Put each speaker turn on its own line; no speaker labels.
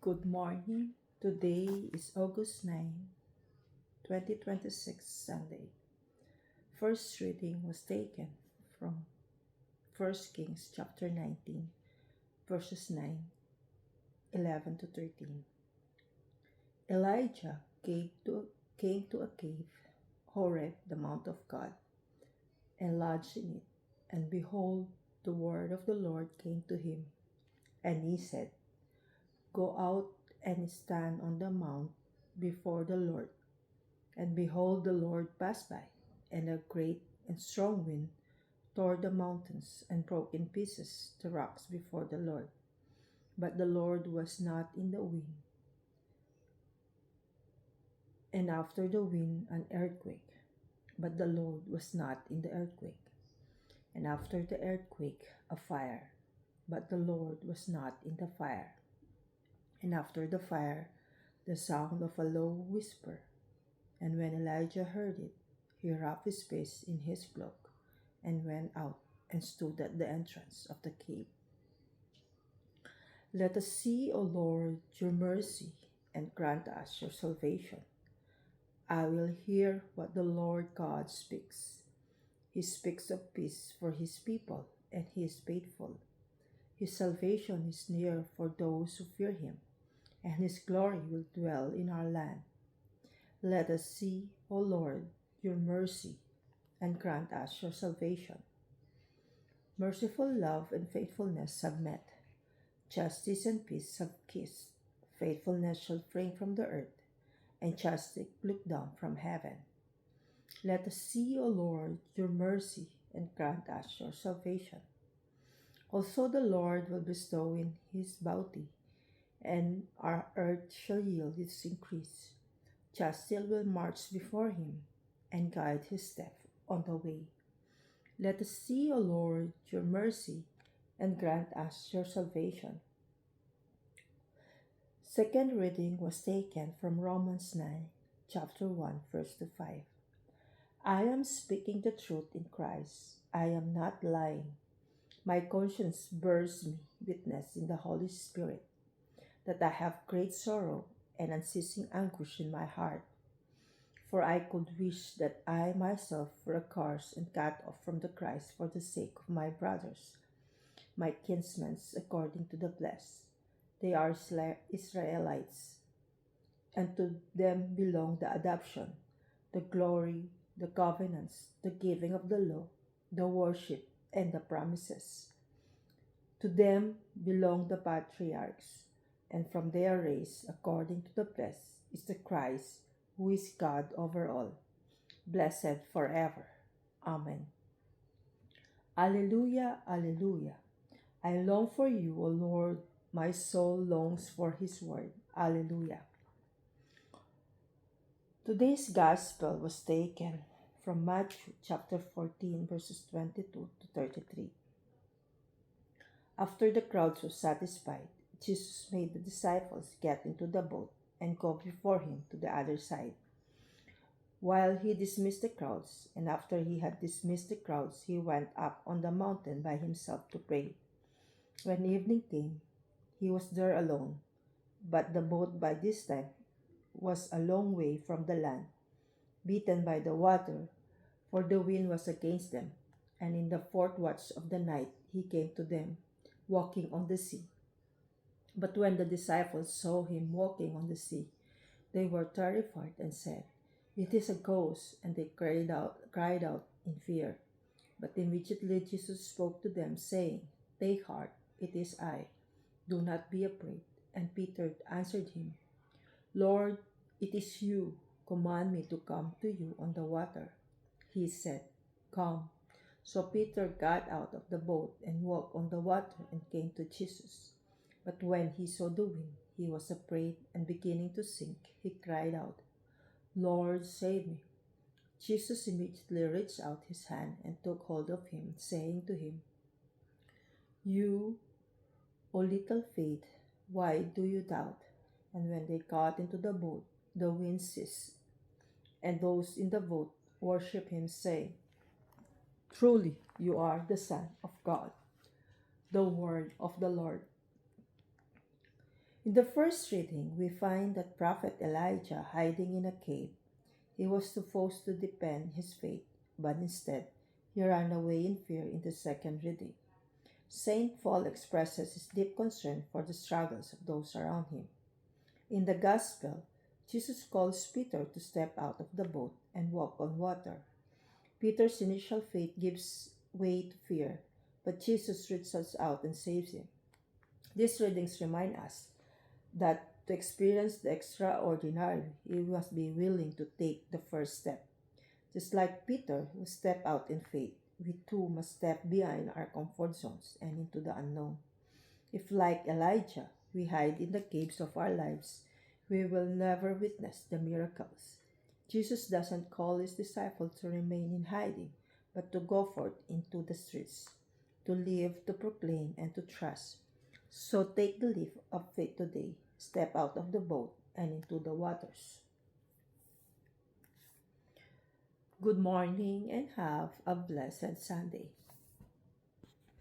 Good morning. Today is August 9, 2026, Sunday. First reading was taken from First Kings chapter 19, verses 9, 11 to 13. Elijah came to a cave, Horeb, the mount of God, and lodged in it. And behold, the word of the Lord came to him, and he said, Go out and stand on the mount before the Lord. And behold, the Lord passed by, and a great and strong wind tore the mountains and broke in pieces the rocks before the Lord. But the Lord was not in the wind. And after the wind, an earthquake. But the Lord was not in the earthquake. And after the earthquake, a fire. But the Lord was not in the fire. And after the fire, the sound of a low whisper. And when Elijah heard it, he wrapped his face in his cloak and went out and stood at the entrance of the cave. Let us see, O Lord, your mercy, and grant us your salvation. I will hear what the Lord God speaks. He speaks of peace for his people, and he is faithful. His salvation is near for those who fear him, and his glory will dwell in our land. Let us see, O Lord, your mercy, and grant us your salvation. Merciful love and faithfulness have met. Justice and peace have kissed. Faithfulness shall spring from the earth, and justice look down from heaven. Let us see, O Lord, your mercy, and grant us your salvation. Also the Lord will bestow in his bounty, and our earth shall yield its increase. Justice will march before him, and guide his step on the way. Let us see, O Lord, your mercy, and grant us your salvation. Second reading was taken from Romans 9, chapter 1, verse 5. I am speaking the truth in Christ. I am not lying. My conscience bears me witness in the Holy Spirit that I have great sorrow and unceasing anguish in my heart. For I could wish that I myself were accursed and cut off from the Christ for the sake of my brothers, my kinsmen according to the flesh. They are Israelites, and to them belong the adoption, the glory, the covenants, the giving of the law, the worship, and the promises. To them belong the patriarchs, and from their race, according to the flesh, is the Christ, who is God over all, blessed forever. Amen. Alleluia, alleluia. I long for you, O Lord. My soul longs for his word. Alleluia. Today's gospel was taken from Matthew chapter 14, verses 22 to 33. After the crowds were satisfied, Jesus made the disciples get into the boat and go before him to the other side, while he dismissed the crowds. And after he had dismissed the crowds, he went up on the mountain by himself to pray. When evening came, he was there alone, but the boat by this time was a long way from the land, beaten by the water, for the wind was against them. And in the fourth watch of the night he came to them, walking on the sea. But when the disciples saw him walking on the sea, they were terrified and said, It is a ghost, and they cried out in fear. But immediately Jesus spoke to them, saying, Take heart, it is I. Do not be afraid. And Peter answered him, Lord, it is you. Command me to come to you on the water. He said, Come. So Peter got out of the boat and walked on the water and came to Jesus. But when he saw the wind, he was afraid, and beginning to sink, he cried out, Lord, save me. Jesus immediately reached out his hand and took hold of him, saying to him, You, O little faith, why do you doubt? And when they got into the boat, the wind ceased, and those in the boat worshiped him, saying, Truly you are the Son of God. The word of the Lord. In the first reading, we find that Prophet Elijah hiding in a cave. He was supposed to defend his faith, but instead, he ran away in fear in the second reading. St. Paul expresses his deep concern for the struggles of those around him. In the Gospel, Jesus calls Peter to step out of the boat and walk on water. Peter's initial faith gives way to fear, but Jesus reaches out and saves him. These readings remind us that to experience the extraordinary, we must be willing to take the first step. Just like Peter, who stepped out in faith, we too must step behind our comfort zones and into the unknown. If, like Elijah, we hide in the caves of our lives, we will never witness the miracles. Jesus doesn't call his disciples to remain in hiding, but to go forth into the streets, to live, to proclaim, and to trust. So take the leap of faith today, step out of the boat and into the waters. Good morning and have a blessed Sunday.